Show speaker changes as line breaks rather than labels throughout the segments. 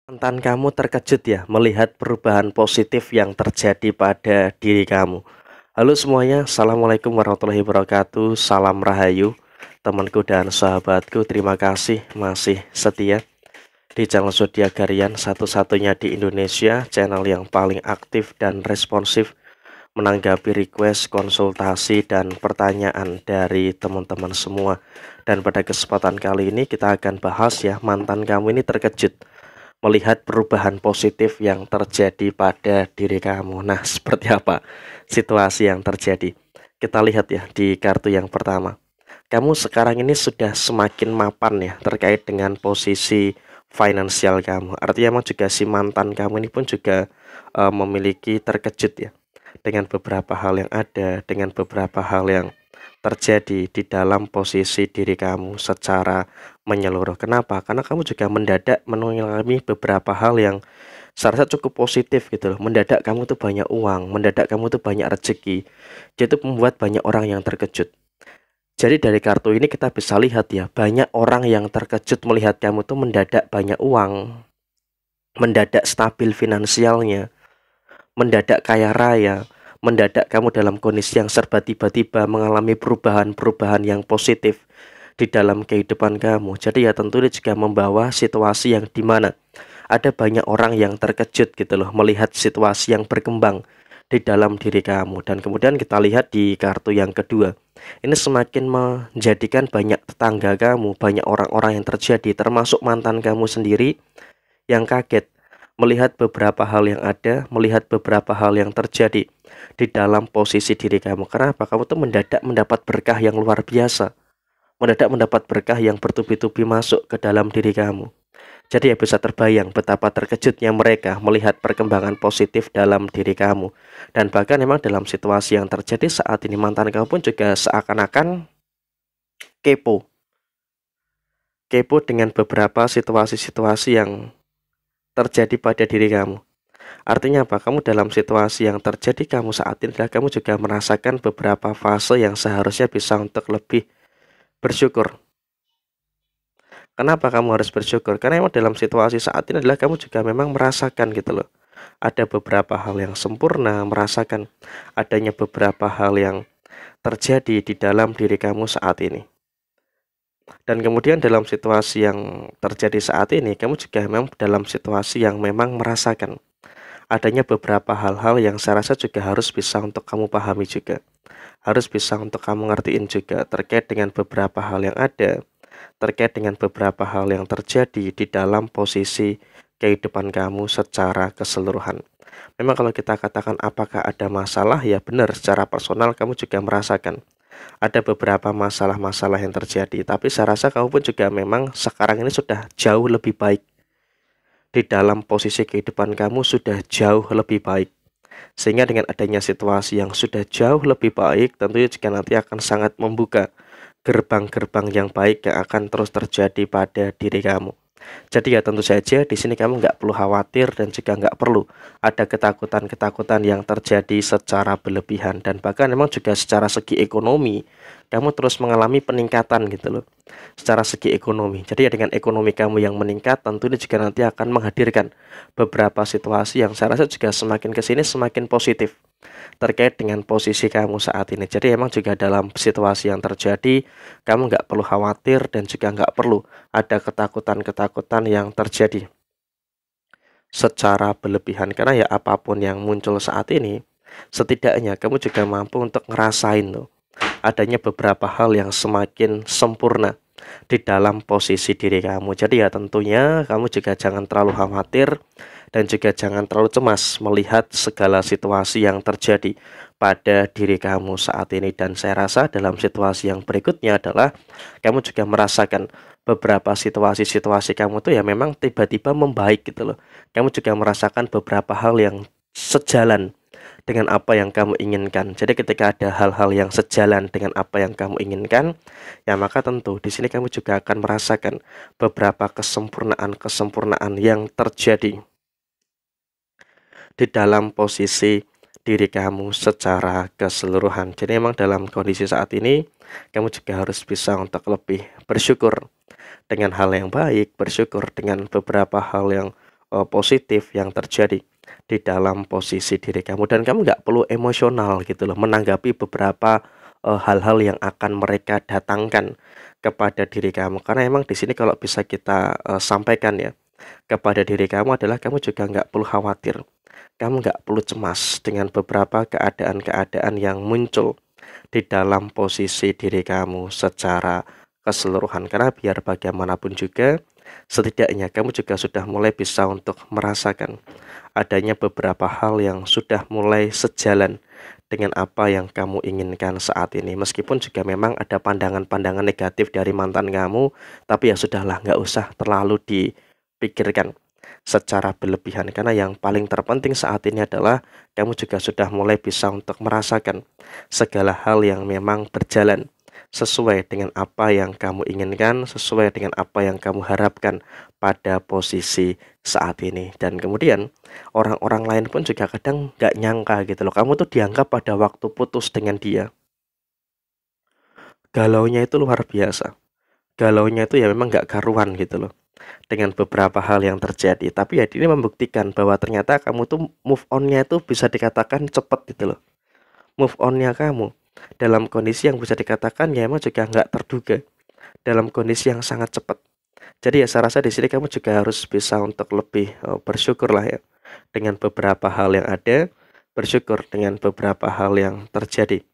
Mantan kamu terkejut ya melihat perubahan positif yang terjadi pada diri kamu. Halo semuanya, Assalamualaikum warahmatullahi wabarakatuh. Salam Rahayu, temanku dan sahabatku. Terima kasih masih setia di channel Zodiak Harian, satu-satunya di Indonesia, channel yang paling aktif dan responsif menanggapi request, konsultasi, dan pertanyaan dari teman-teman semua. Dan pada kesempatan kali ini kita akan bahas ya, mantan kamu ini terkejut melihat perubahan positif yang terjadi pada diri kamu. Nah, seperti apa situasi yang terjadi? Kita lihat ya di kartu yang pertama. Kamu sekarang ini sudah semakin mapan ya terkait dengan posisi finansial kamu. Artinya emang juga si mantan kamu ini pun juga memiliki terkejut ya dengan beberapa hal yang ada, dengan beberapa hal yang terjadi di dalam posisi diri kamu secara menyeluruh. Kenapa? Karena kamu juga mendadak mengalami beberapa hal yang saya rasa cukup positif gitu loh. Mendadak kamu tuh banyak uang, mendadak kamu tuh banyak rezeki. Jadi itu membuat banyak orang yang terkejut. Jadi dari kartu ini kita bisa lihat ya, banyak orang yang terkejut melihat kamu tuh mendadak banyak uang, mendadak stabil finansialnya, mendadak kaya raya, mendadak kamu dalam kondisi yang serba tiba-tiba mengalami perubahan-perubahan yang positif di dalam kehidupan kamu. Jadi ya tentu ini juga membawa situasi yang dimana ada banyak orang yang terkejut gitu loh melihat situasi yang berkembang di dalam diri kamu. Dan kemudian kita lihat di kartu yang kedua, ini semakin menjadikan banyak tetangga kamu, banyak orang-orang yang terjadi termasuk mantan kamu sendiri yang kaget melihat beberapa hal yang ada, melihat beberapa hal yang terjadi di dalam posisi diri kamu. Kenapa? Kamu tuh mendadak mendapat berkah yang luar biasa, mendadak mendapat berkah yang bertubi-tubi masuk ke dalam diri kamu. Jadi ya bisa terbayang betapa terkejutnya mereka melihat perkembangan positif dalam diri kamu. Dan bahkan memang dalam situasi yang terjadi saat ini mantan kamu pun juga seakan-akan kepo. Kepo dengan beberapa situasi-situasi yang terjadi pada diri kamu. Artinya apa? Kamu dalam situasi yang terjadi kamu saat ini adalah kamu juga merasakan beberapa fase yang seharusnya bisa untuk lebih bersyukur. Kenapa kamu harus bersyukur? Karena memang dalam situasi saat ini adalah kamu juga memang merasakan gitu loh. Ada beberapa hal yang sempurna, merasakan adanya beberapa hal yang terjadi di dalam diri kamu saat ini. Dan kemudian dalam situasi yang terjadi saat ini, kamu juga memang dalam situasi yang memang merasakan adanya beberapa hal-hal yang saya rasa juga harus bisa untuk kamu pahami juga. Harus bisa untuk kamu ngertiin juga terkait dengan beberapa hal yang ada, terkait dengan beberapa hal yang terjadi di dalam posisi kehidupan kamu secara keseluruhan. Memang kalau kita katakan apakah ada masalah, ya benar secara personal kamu juga merasakan ada beberapa masalah-masalah yang terjadi. Tapi saya rasa kamu pun juga memang sekarang ini sudah jauh lebih baik. Di dalam posisi kehidupan kamu sudah jauh lebih baik. Sehingga dengan adanya situasi yang sudah jauh lebih baik, tentunya juga nanti akan sangat membuka gerbang-gerbang yang baik yang akan terus terjadi pada diri kamu. Jadi ya tentu saja di sini kamu nggak perlu khawatir dan juga nggak perlu ada ketakutan-ketakutan yang terjadi secara berlebihan. Dan bahkan memang juga secara segi ekonomi kamu terus mengalami peningkatan gitu loh, secara segi ekonomi. Jadi ya dengan ekonomi kamu yang meningkat tentu ini juga nanti akan menghadirkan beberapa situasi yang saya rasa juga semakin kesini semakin positif terkait dengan posisi kamu saat ini. Jadi emang juga dalam situasi yang terjadi kamu nggak perlu khawatir dan juga nggak perlu ada ketakutan-ketakutan yang terjadi secara berlebihan. Karena ya apapun yang muncul saat ini, setidaknya kamu juga mampu untuk ngerasain loh adanya beberapa hal yang semakin sempurna di dalam posisi diri kamu. Jadi ya tentunya kamu juga jangan terlalu khawatir dan juga jangan terlalu cemas melihat segala situasi yang terjadi pada diri kamu saat ini. Dan saya rasa dalam situasi yang berikutnya adalah kamu juga merasakan beberapa situasi-situasi kamu tuh ya memang tiba-tiba membaik gitu loh. Kamu juga merasakan beberapa hal yang sejalan dengan apa yang kamu inginkan. Jadi ketika ada hal-hal yang sejalan dengan apa yang kamu inginkan, ya maka tentu di sini kamu juga akan merasakan beberapa kesempurnaan-kesempurnaan yang terjadi di dalam posisi diri kamu secara keseluruhan. Jadi memang dalam kondisi saat ini kamu juga harus bisa untuk lebih bersyukur dengan hal yang baik, bersyukur dengan beberapa hal yang positif yang terjadi di dalam posisi diri kamu, dan kamu nggak perlu emosional gitu loh menanggapi beberapa hal-hal yang akan mereka datangkan kepada diri kamu. Karena emang di sini kalau bisa kita sampaikan ya kepada diri kamu adalah kamu juga nggak perlu khawatir, kamu nggak perlu cemas dengan beberapa keadaan-keadaan yang muncul di dalam posisi diri kamu secara keseluruhan. Karena biar bagaimanapun juga, setidaknya kamu juga sudah mulai bisa untuk merasakan adanya beberapa hal yang sudah mulai sejalan dengan apa yang kamu inginkan saat ini. Meskipun juga memang ada pandangan-pandangan negatif dari mantan kamu, tapi ya sudahlah, nggak usah terlalu dipikirkan secara berlebihan. Karena yang paling terpenting saat ini adalah kamu juga sudah mulai bisa untuk merasakan segala hal yang memang berjalan sesuai dengan apa yang kamu inginkan, sesuai dengan apa yang kamu harapkan pada posisi saat ini. Dan kemudian orang-orang lain pun juga kadang nggak nyangka gitu loh, kamu tuh dianggap pada waktu putus dengan dia, galaunya itu luar biasa. Galaunya itu ya memang nggak karuan gitu loh dengan beberapa hal yang terjadi. Tapi ya ini membuktikan bahwa ternyata kamu tuh move on-nya itu bisa dikatakan cepet gitu loh. Move on-nya kamu dalam kondisi yang bisa dikatakan ya emang juga nggak terduga, dalam kondisi yang sangat cepat. Jadi ya saya rasa di sini kamu juga harus bisa untuk lebih bersyukur lah ya dengan beberapa hal yang ada, bersyukur dengan beberapa hal yang terjadi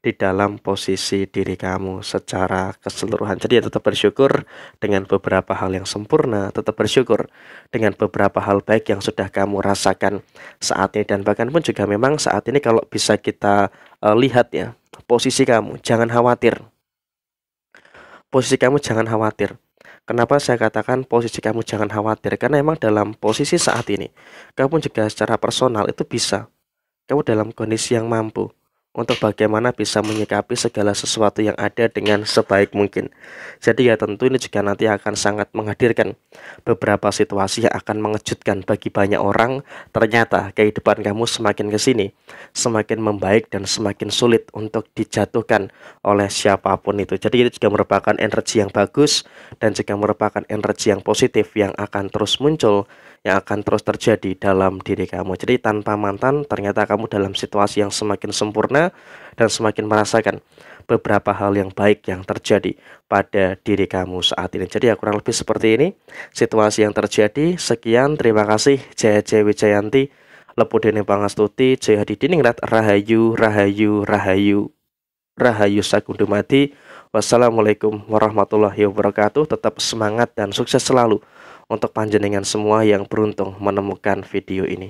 di dalam posisi diri kamu secara keseluruhan. Jadi ya tetap bersyukur dengan beberapa hal yang sempurna, tetap bersyukur dengan beberapa hal baik yang sudah kamu rasakan saat ini. Dan bahkan pun juga memang saat ini kalau bisa kita lihat ya, posisi kamu jangan khawatir. Posisi kamu jangan khawatir. Kenapa saya katakan posisi kamu jangan khawatir? Karena emang dalam posisi saat ini, kamu juga secara personal itu bisa, kamu dalam kondisi yang mampu untuk bagaimana bisa menyikapi segala sesuatu yang ada dengan sebaik mungkin. Jadi ya tentu ini juga nanti akan sangat menghadirkan beberapa situasi yang akan mengejutkan bagi banyak orang. Ternyata kehidupan kamu semakin kesini, semakin membaik dan semakin sulit untuk dijatuhkan oleh siapapun itu. Jadi ini juga merupakan energi yang bagus dan juga merupakan energi yang positif yang akan terus muncul, yang akan terus terjadi dalam diri kamu. Jadi tanpa mantan, ternyata kamu dalam situasi yang semakin sempurna dan semakin merasakan beberapa hal yang baik yang terjadi pada diri kamu saat ini. Jadi ya kurang lebih seperti ini situasi yang terjadi. Sekian, terima kasih. Jaya Jaya Wijayanti, Lepu Dene Pangastuti, Jaya Hadidiningrat, Rahayu, Rahayu, Rahayu, Rahayu Sakundumati. Wassalamualaikum warahmatullahi wabarakatuh. Tetap semangat dan sukses selalu untuk panjenengan semua yang beruntung menemukan video ini.